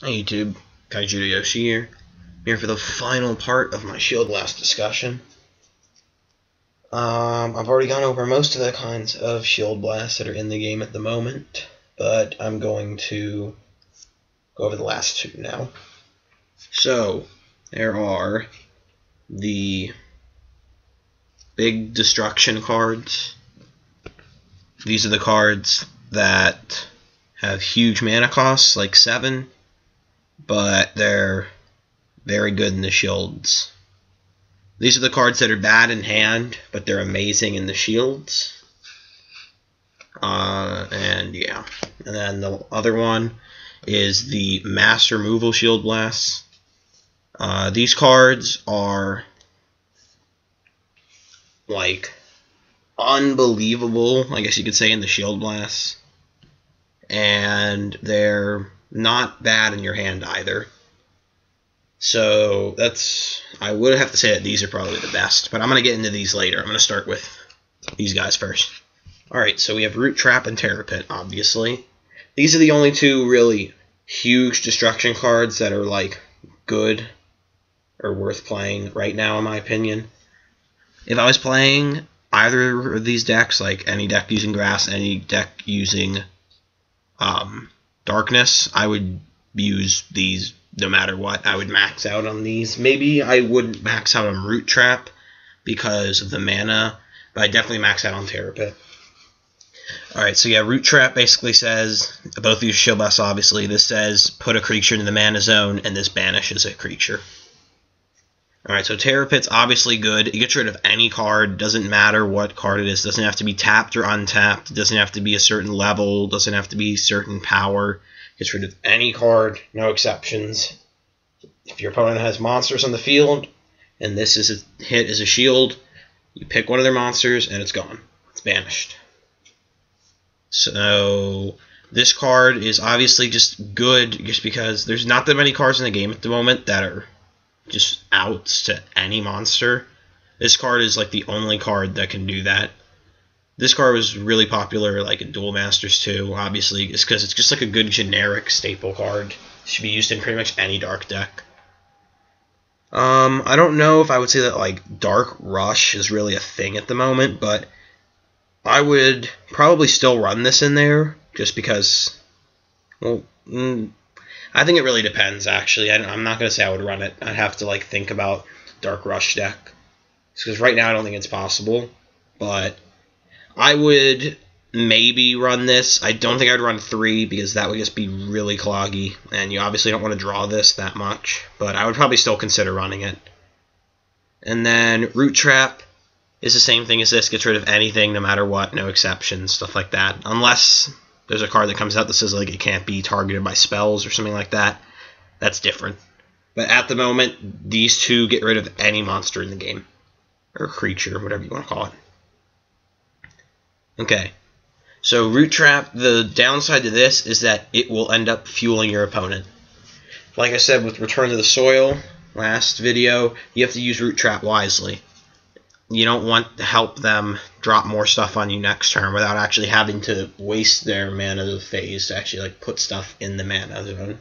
Hey YouTube, Kaijudoyoshi here. I'm here for the final part of my Shield Blast discussion. I've already gone over most of the kinds of Shield Blasts that are in the game at the moment, but I'm going to go over the last two now. So, there are the big destruction cards. These are the cards that have huge mana costs, like 7, but they're very good in the shields. These are the cards that are bad in hand, but they're amazing in the shields. And yeah. And then the other one is the mass removal shield blasts. These cards are like unbelievable, I guess you could say, in the shield blasts. And they're not bad in your hand either. So I would have to say that these are probably the best, but I'm going to get into these later. I'm going to start with these guys first. Alright, so we have Root Trap and Terror Pit, obviously. These are the only two really huge destruction cards that are, like, good or worth playing right now, in my opinion. If I was playing either of these decks, like any deck using Grass, any deck using Darkness, I would use these no matter what. I would max out on these. Maybe I wouldn't max out on Root Trap because of the mana, but I definitely max out on Terror Pit. Alright, so yeah, Root Trap basically says, both of these shield blasts obviously, this says put a creature into the mana zone, and this banishes a creature. Alright, so Terror Pit's obviously good. It gets rid of any card, doesn't matter what card it is. It doesn't have to be tapped or untapped. It doesn't have to be a certain level. It doesn't have to be certain power. Gets rid of any card, no exceptions. If your opponent has monsters on the field, and this is a hit as a shield, you pick one of their monsters, and it's gone. It's banished. So this card is obviously just good, just because there's not that many cards in the game at the moment that are just outs to any monster. This card is like the only card that can do that. This card was really popular like in Duel Masters too, obviously, it's because it's just like a good generic staple card. It should be used in pretty much any dark deck. I don't know if I would say that like Dark Rush is really a thing at the moment, but I would probably still run this in there just because, well, I think it really depends, actually. I'm not going to say I would run it. I'd have to like think about Dark Rush deck, because right now I don't think it's possible, but I would maybe run this. I don't think I'd run 3 because that would just be really cloggy, and you obviously don't want to draw this that much, but I would probably still consider running it. And then Root Trap is the same thing as this, gets rid of anything no matter what, no exceptions, stuff like that, unless there's a card that comes out that says like it can't be targeted by spells or something like that. That's different. But at the moment, these two get rid of any monster in the game, or creature, whatever you want to call it. Okay, so Root Trap, the downside to this is that it will end up fueling your opponent. Like I said with Return to the Soil, last video, you have to use Root Trap wisely. You don't want to help them drop more stuff on you next turn without actually having to waste their mana phase to actually like put stuff in the mana zone.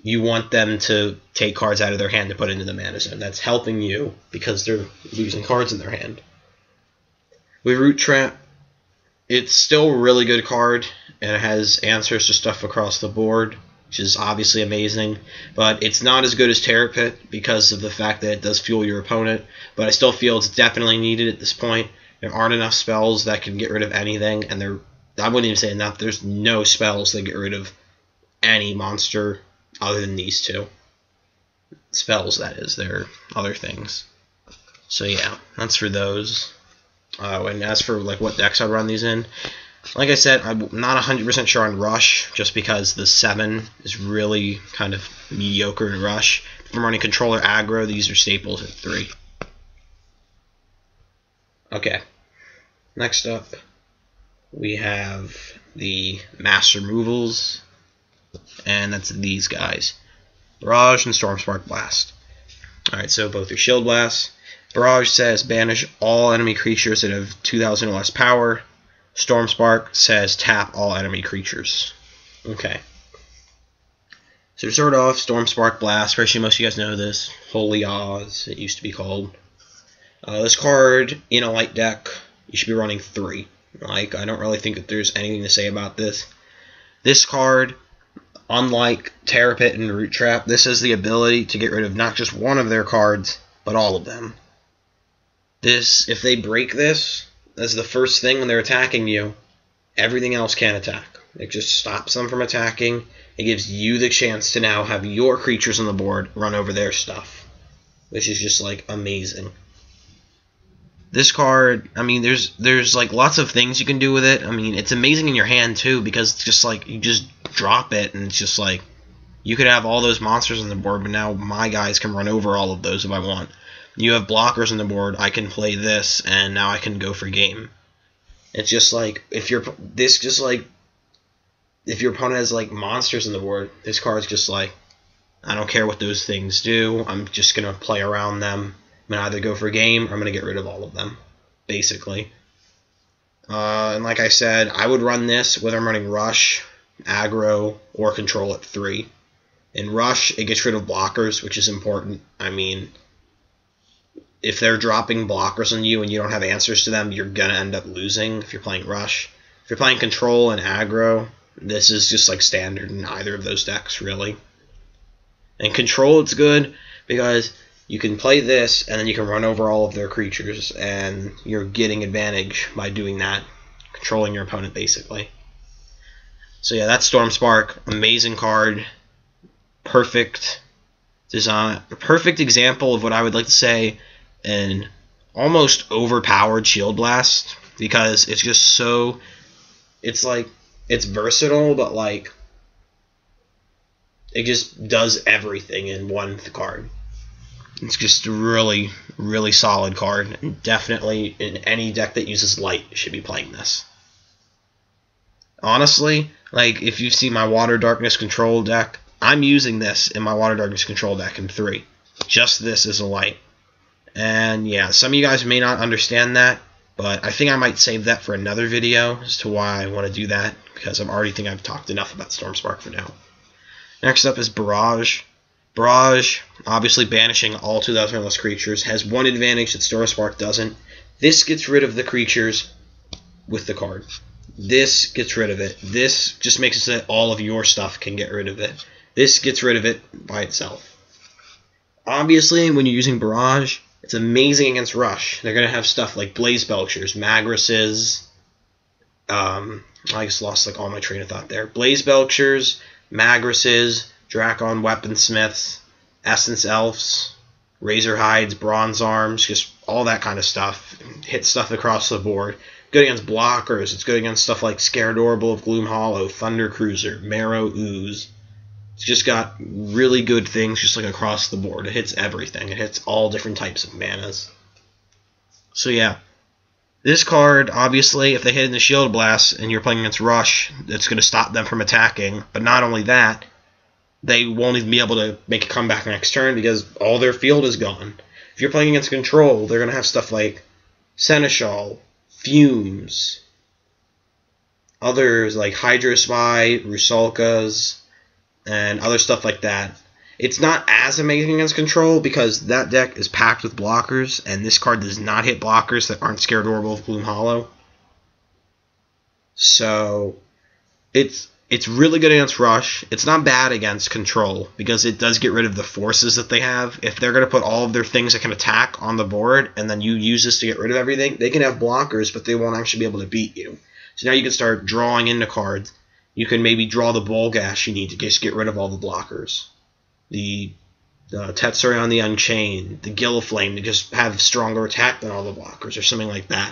You want them to take cards out of their hand to put into the mana zone. That's helping you because they're losing cards in their hand. With Root Trap, it's still a really good card, and it has answers to stuff across the board, which is obviously amazing, but it's not as good as Terror Pit because of the fact that it does fuel your opponent, but I still feel it's definitely needed at this point. There aren't enough spells that can get rid of anything, and I wouldn't even say enough, there's no spells that get rid of any monster other than these two. Spells, that is, they're other things. So yeah, that's for those. And as for like what decks I'd run these in, like I said, I'm not 100% sure on Rush, just because the 7 is really kind of mediocre in Rush. If I'm running Controller Aggro, these are staples at 3. Okay, next up, we have the Mass Removals, and that's these guys. Barrage and Stormspark Blast. Alright, so both are Shield Blasts. Barrage says banish all enemy creatures that have 2,000 or less power. Stormspark says tap all enemy creatures. Okay. So to start off, Storm Spark Blast. Pretty sure most of you guys know this. Holy Oz, it used to be called. This card in a light deck, you should be running 3. Like, I don't really think that there's anything to say about this. This card, unlike Terra Pit and Root Trap, this has the ability to get rid of not just one of their cards, but all of them. This, if they break this, as the first thing when they're attacking you, everything else can't attack. It just stops them from attacking. It gives you the chance to now have your creatures on the board run over their stuff, which is just like amazing. This card, I mean, there's like lots of things you can do with it. I mean, it's amazing in your hand too, because it's just like you just drop it and it's just like you could have all those monsters on the board, but now my guys can run over all of those if I want. You have blockers on the board, I can play this and now I can go for game. It's just like if your opponent has like monsters on the board, this card's just like, I don't care what those things do, I'm just gonna play around them. I'm going to either go for a game or I'm going to get rid of all of them, basically. And like I said, I would run this whether I'm running Rush, Aggro, or Control at 3. In Rush, it gets rid of blockers, which is important. I mean, if they're dropping blockers on you and you don't have answers to them, you're going to end up losing if you're playing Rush. If you're playing Control and Aggro, this is just like standard in either of those decks, really. And Control, it's good because you can play this, and then you can run over all of their creatures, and you're getting advantage by doing that, controlling your opponent, basically. So yeah, that's Storm Spark. Amazing card. Perfect design. A perfect example of what I would like to say an almost overpowered Shield Blast, because it's just so... It's like... It's versatile, but like... It just does everything in one card. It's just a really, really solid card, and definitely in any deck that uses light should be playing this. Honestly, like if you've seen my Water Darkness Control deck, I'm using this in my Water Darkness Control deck in 3. Just this is a light. And yeah, some of you guys may not understand that, but I think I might save that for another video as to why I want to do that, because I already think I've talked enough about Storm Spark for now. Next up is Barrage. Barrage, obviously banishing all 2,000 creatures, has one advantage that Storm Spark doesn't. This gets rid of the creatures with the card. This gets rid of it. This just makes it so that all of your stuff can get rid of it. This gets rid of it by itself. Obviously, when you're using Barrage, it's amazing against Rush. They're going to have stuff like Blaze Belchers, Magresses. I just lost like all my train of thought there. Blaze Belchers, Magresses, Drakon Weaponsmiths, Essence Elves, Razor Hides, Bronze Arms, just all that kind of stuff. Hit stuff across the board. Good against blockers. It's good against stuff like Scaradorable of Gloom Hollow, Thunder Cruiser, Marrow Ooze. It's just got really good things just like across the board. It hits everything. It hits all different types of manas. So yeah. This card, obviously, if they hit in the Shield Blast and you're playing against Rush, it's going to stop them from attacking. But not only that, they won't even be able to make a comeback next turn because all their field is gone. If you're playing against Control, they're going to have stuff like Seneschal, Fumes, others like Hydrospy, Rusalkas, and other stuff like that. It's not as amazing against Control because that deck is packed with blockers, and this card does not hit blockers that aren't Scaradorable of Gloom Hollow. So, it's really good against Rush. It's not bad against Control because it does get rid of the forces that they have. If they're going to put all of their things that can attack on the board and then you use this to get rid of everything, they can have blockers, but they won't actually be able to beat you. So now you can start drawing into cards. You can maybe draw the Bolgash you need to just get rid of all the blockers. The Tetsurion the Unchained, the Gilliflame to just have stronger attack than all the blockers or something like that.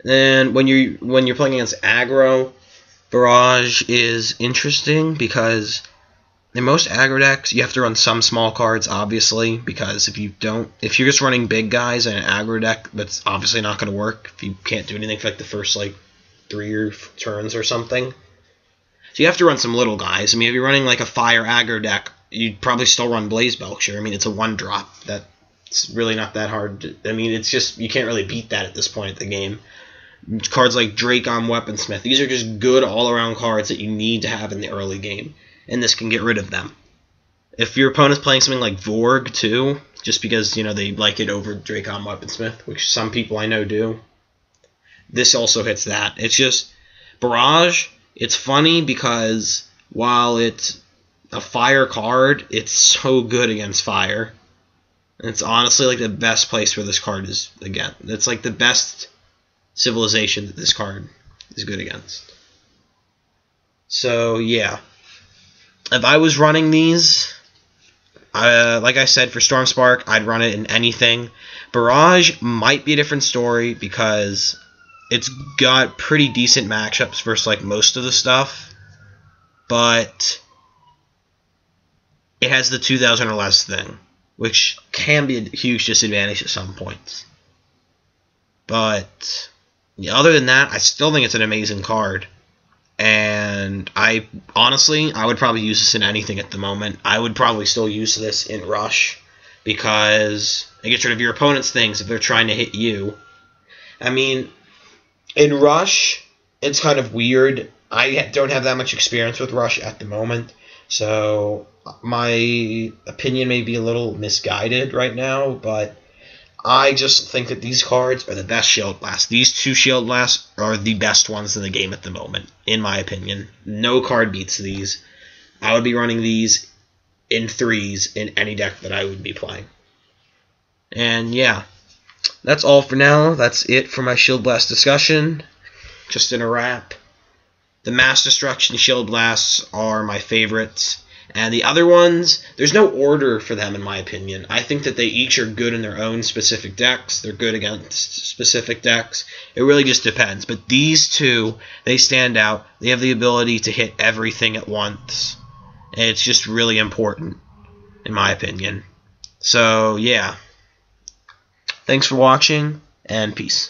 Then when you're playing against aggro, Barrage is interesting because in most aggro decks you have to run some small cards, obviously, because if you're just running big guys in an aggro deck, that's obviously not going to work if you can't do anything for like the first like 3 turns or something. So you have to run some little guys. I mean, if you're running like a fire aggro deck, you'd probably still run Blaze Belcher. I mean, it's a 1-drop. That's really not that hard. I mean, it's just, you can't really beat that at this point of the game. Cards like Drakon Weaponsmith, these are just good all-around cards that you need to have in the early game. and this can get rid of them. If your opponent's playing something like Vorg too, just because, you know, they like it over Dracon Weaponsmith, which some people I know do, this also hits that. It's just, Barrage, it's funny because while it's a fire card, it's so good against fire. It's honestly like the best place where this card is again. It's like the best civilization that this card is good against. So yeah, if I was running these, like I said, for Storm Spark, I'd run it in anything. Barrage might be a different story because it's got pretty decent matchups versus like most of the stuff, but it has the 2,000 or less thing, which can be a huge disadvantage at some points. But yeah, other than that, I still think it's an amazing card. And I would probably use this in anything at the moment. I would probably still use this in Rush because it gets rid of your opponent's things if they're trying to hit you. I mean, in Rush, it's kind of weird. I don't have that much experience with Rush at the moment, so my opinion may be a little misguided right now, but I just think that these cards are the best Shield Blast. These two Shield Blasts are the best ones in the game at the moment, in my opinion. No card beats these. I would be running these in 3s in any deck that I would be playing. And yeah, that's all for now. That's it for my Shield Blast discussion. Just in a wrap, the Mass Destruction Shield Blasts are my favorites. And the other ones, there's no order for them in my opinion. I think that they each are good in their own specific decks. They're good against specific decks. It really just depends. But these two, they stand out. They have the ability to hit everything at once. And it's just really important, in my opinion. So, yeah. Thanks for watching, and peace.